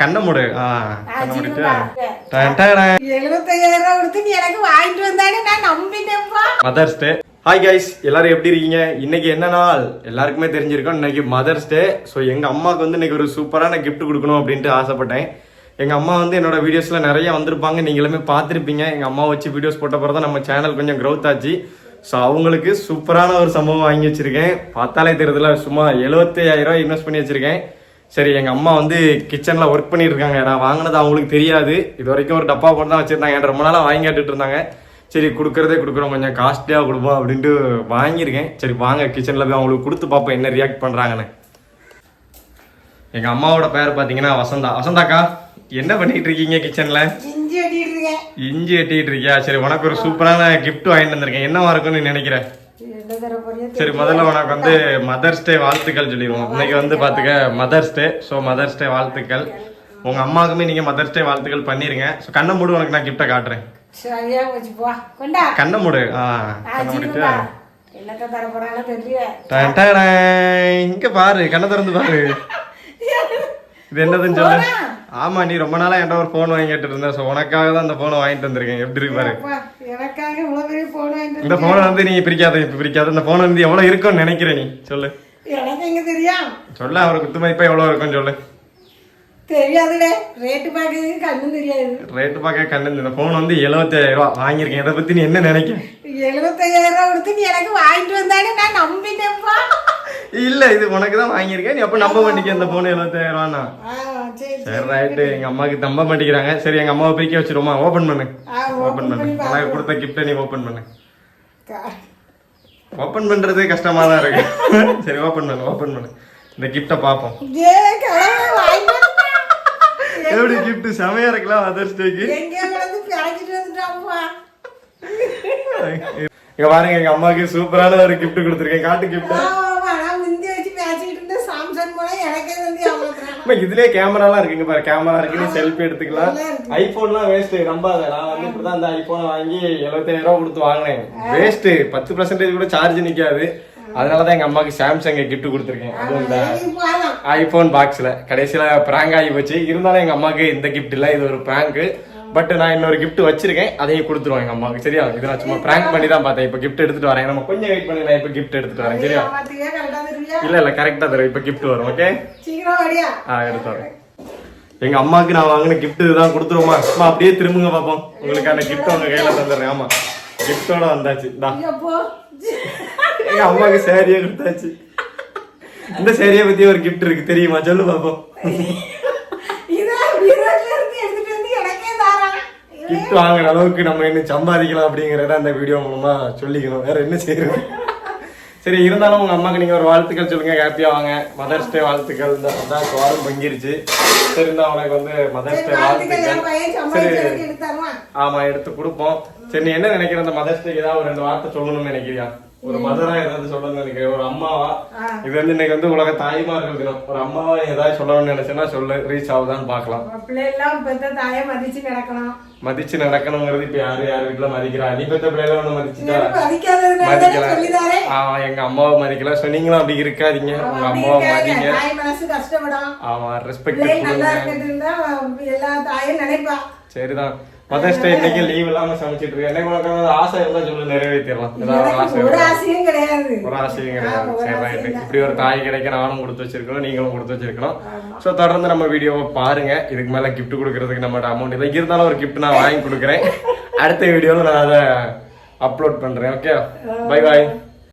கண்ணை மூடு. கண்ணை மூடிட்டு 75,000 கொடுத்து நீ எனக்கு வாங்கிட்டு வந்தானே நான் நம்பிட்டேன்ப்பா. Mother's day. ஹாய் கைஸ், எல்லாரும் எப்படி இருக்கீங்க? இன்னைக்கு என்ன நாள் எல்லாருக்குமே தெரிஞ்சிருக்கோம். இன்னைக்கு மதர்ஸ் டே. ஸோ எங்க அம்மாவுக்கு வந்து இன்னைக்கு ஒரு சூப்பரான கிஃப்ட் கொடுக்கணும் அப்படின்ட்டு ஆசைப்பட்டேன். எங்க அம்மா வந்து என்னோட வீடியோஸ்ல நிறைய வந்திருப்பாங்க, நீங்களுமே பார்த்துருப்பீங்க. எங்க அம்மா வச்சு வீடியோஸ் போட்ட பிறகு தான் நம்ம சேனல் கொஞ்சம் க்ரோத் ஆச்சு. ஸோ அவங்களுக்கு சூப்பரான ஒரு சம்பவம் வாங்கி வச்சிருக்கேன். பார்த்தாலே தெரியுதுல, சும்மா 75,000 இன்வெஸ்ட் பண்ணி வச்சிருக்கேன். சரி, எங்க அம்மா வந்து கிச்சன்ல ஒர்க் பண்ணிட்டு இருக்காங்க. நான் வாங்கினது அவங்களுக்கு தெரியாது. இது வரைக்கும் ஒரு டப்பா போட்டு தான் வச்சிருந்தாங்க. ரொம்ப நாளா வாங்கி கேட்டுட்டு இருந்தாங்க. சரி, கொடுக்கறதே கொடுக்குறோம், கொஞ்சம் காஸ்ட்லியாக கொடுப்போம் அப்படின்ட்டு வாங்கியிருக்கேன். சரி வாங்க, கிச்சனில் போய் அவங்களுக்கு கொடுத்து பார்ப்போம் என்ன ரியாக்ட் பண்ணுறாங்கன்னு. எங்கள் அம்மாவோட பேர் பார்த்தீங்கன்னா வசந்தா. வசந்தாக்கா, என்ன பண்ணிட்டு இருக்கீங்க கிச்சனில்? இஞ்சி வெட்டிட்டு இருக்கியா? சரி, உனக்கு ஒரு சூப்பரான கிஃப்ட் வாங்கிட்டு வந்திருக்கேன். என்னவா இருக்குன்னு நினைக்கிறேன்? சரி, முதல்ல உனக்கு வந்து மதர்ஸ் டே வாழ்த்துக்கள் சொல்லிடுவோம். இன்னைக்கு வந்து பார்த்துக்க mother's day. So mother's day வாழ்த்துக்கள். உங்கள் அம்மாவுக்குமே நீங்கள் மதர்ஸ் டே வாழ்த்துக்கள் பண்ணிடுங்க. ஸோ கண்ணை மூடு, உனக்கு நான் கிஃப்டை காட்டுறேன். சரியா போச்சு, போ கொண்டா. கண்ணை மூடு. கண்ணை மூடிட்டு என்னத்த தர போறானோ தெரியல. இங்க பாரு, கண்ணை திறந்து பாரு. இது என்னதுன்னு சொல்லு. ஆமா, நீ ரொம்ப நாளா என்கிட்ட ஒரு போன் வாங்கிட்டு இருந்த. ஸோ உனக்காக தான் அந்த போனை வாங்கிட்டு வந்திருக்கேன். எப்படி இருக்கு பாரு. எனக்காக இவ்வளவு பெரிய போன் வாங்கிட்டு. இந்த போனை வந்து நீ பிரிக்காத, இப்ப பிரிக்காத. இந்த போன் வந்து எவ்வளவு இருக்கும்னு நினைக்கிற நீ? சொல்லு. எனக்கு எங்க தெரியும்? சொல்ல, அவருக்கு குத்து மதிப்பா எவ்வளவு இருக்கும்னு சொல்லு. தெரியாதுல, ரேட்டு பார்க்க கண்ணும் தெரியாது. ரேட்டு பார்க்க கண்ணு. இந்த போன் வந்து 75,000 வாங்கியிருக்கேன். இதை பத்தி நீ என்ன நினைக்க? 75,000 கொடுத்து நீ எனக்கு வாங்கிட்டு வந்தானே நான் நம்பிட்டேன்ப்பா. இல்ல, இது உனக்கு தான் வாங்கியிருக்கேன். நீ அப்ப நம்ப மாட்டேங்க இந்த போன் 75,000. சரி ரைட்டு, எங்க அம்மாக்கு நம்ப மாட்டேங்கிறாங்க. சரி, எங்க அம்மாவை பிரிக்க வச்சிருமா. ஓபன் பண்ணு, ஓபன் பண்ணு. உனக்கு கொடுத்த கிஃப்டை நீ ஓபன் பண்ணு. ஓபன் பண்றது கஷ்டமா தான் இருக்கு. சரி, ஓபன் பண்ணு, ஓபன் பண்ணு. இந்த கிஃப்டை பாப்போம். எப்படி கிஃப்ட் செமையா இருக்கலாம் மதர்ஸ் டேக்கு. இங்க பாருங்க, எங்க அம்மாக்கு சூப்பரான ஒரு கிஃப்ட் கொடுத்துருக்கேன். காட்டு கிஃப்ட். இதுலயே கேமராலாம் இருக்குங்க பாரு. கேமரா இருக்கு, நீ செல்ஃபி எடுத்துக்கலாம். ஐபோன்லாம் வேஸ்ட், நம்பாத. நான் வந்து இப்படிதான் அந்த ஐபோனை வாங்கி 75,000 கொடுத்து வாங்கினேன். வேஸ்ட், 10% கூட சார்ஜ் நிக்காது. அதனாலதான் எங்க அம்மாக்கு சாம்சங் கிஃப்ட் கொடுத்துருக்கேன். அதுவும் இந்த ஐபோன் பாக்ஸ்ல. கடைசியில பிராங்க் ஆகி போச்சு. இருந்தாலும் எங்க அம்மாக்கு இந்த கிஃப்ட் இல்ல, இது ஒரு பிராங்க். பட் நான் இன்னொரு கிஃப்ட் வச்சிருக்கேன், அதையும் கொடுத்துருவோம் எங்க அம்மாவுக்கு. சரியா? இது நான் சும்மா பிராங்க் பண்ணி தான் பார்த்தேன். இப்ப கிஃப்ட் எடுத்துட்டு வரேன். நம்ம கொஞ்சம் வெயிட் பண்ணி, நான் இப்ப கிஃப்ட் எடுத்துட்டு வரேன். சரியா? இல்ல கரெக்டா தரும். இப்ப கிஃப்ட் வரும். ஓகே, எடுத்து வரேன். எங்க அம்மாக்கு நான் வாங்கின கிஃப்ட் இதுதான். கொடுத்துருவோமா? சும்மா அப்படியே திரும்புங்க பாப்போம். உங்களுக்கான கிஃப்ட் உங்க கையில தந்துடுறேன். ஆமா, கிஃப்டோட வந்தாச்சு. எங்க அம்மாக்கு சேரியே கொடுத்தாச்சு. இந்த சேரியை பத்தி ஒரு கிஃப்ட் இருக்கு, தெரியுமா? சொல்லு பாப்போம். கிஃப்ட் வாங்குற அளவுக்கு நம்ம என்ன சம்பாதிக்கலாம் அப்படிங்கறத அந்த வீடியோ மூலமா சொல்லிக்கணும். வேற என்ன செய்யறது? சரி, இருந்தாலும் உங்க அம்மாக்கு நீங்க ஒரு வாழ்த்துக்கள் சொல்லுங்க. ஹாப்பியா வாங்க. மதர்ஸ் டே வாழ்த்துக்கள். இந்த சந்தாக்கு வாரம் பங்கிருச்சு. சரி, நான் உனக்கு வந்து மதர்ஸ் டே வாழ்த்துக்கள். சரி, ஆமா, எடுத்து கொடுப்போம். சரி, நீ என்ன நினைக்கிற? அந்த மதர்ஸ் டேக்கு ஏதாவது ஒரு 2 வார்த்தை சொல்லணும்னு நினைக்கிறியா? ஒரு மதரா ஏதாவது சொல்லணும்னு நினைக்கிறேன். ஒரு அம்மாவா? இது வந்து இன்னைக்கு வந்து உலக தாய்மார்கள் தினம். ஒரு அம்மாவா ஏதாவது சொல்லணும்னு நினைச்சேன்னா சொல்லு, ரீச் ஆகுதான்னு பாக்கலாம். மதிச்சு நடக்கணுங்கிறது இப்ப யாரு வீட்டுல மதிக்கிறா? நீ பெத்த பிள்ளைல ஒண்ணு மதிச்சுட்டா? மதிக்கல. எங்க அம்மாவை மதிக்கல. சோ நீங்களும் அப்படி இருக்காதீங்க. உங்க அம்மாவை மதிங்க. ஆமா, ரெஸ்பெக்ட் கொடுங்க. சரிதான். மதர்ஸ் டே இன்னைக்கு லீவ் இல்லாம சமைச்சிட்டு இருக்கேன். எனக்கு உனக்கு ஆசை இருந்தா சொல்லு, நிறைவேற்றிடலாம். ஏதாவது ஒரு ஆசையும் கிடையாது. ஒரு ஆசையும் கிடையாது. சரி ரைட்டு. இப்படி ஒரு தாய் கிடைக்க நானும் கொடுத்து வச்சிருக்கணும், நீங்களும் கொடுத்து வச்சிருக்கணும். ஸோ தொடர்ந்து நம்ம வீடியோவை பாருங்க. இதுக்கு மேல கிஃப்ட் கொடுக்கறதுக்கு நம்மளோட அமௌண்ட் இல்லை. இருந்தாலும் ஒரு கிஃப்ட் நான் வாங்கி கொடுக்குறேன். அடுத்த வீடியோவில் நான் அதை அப்லோட் பண்றேன். Okay, bye bye.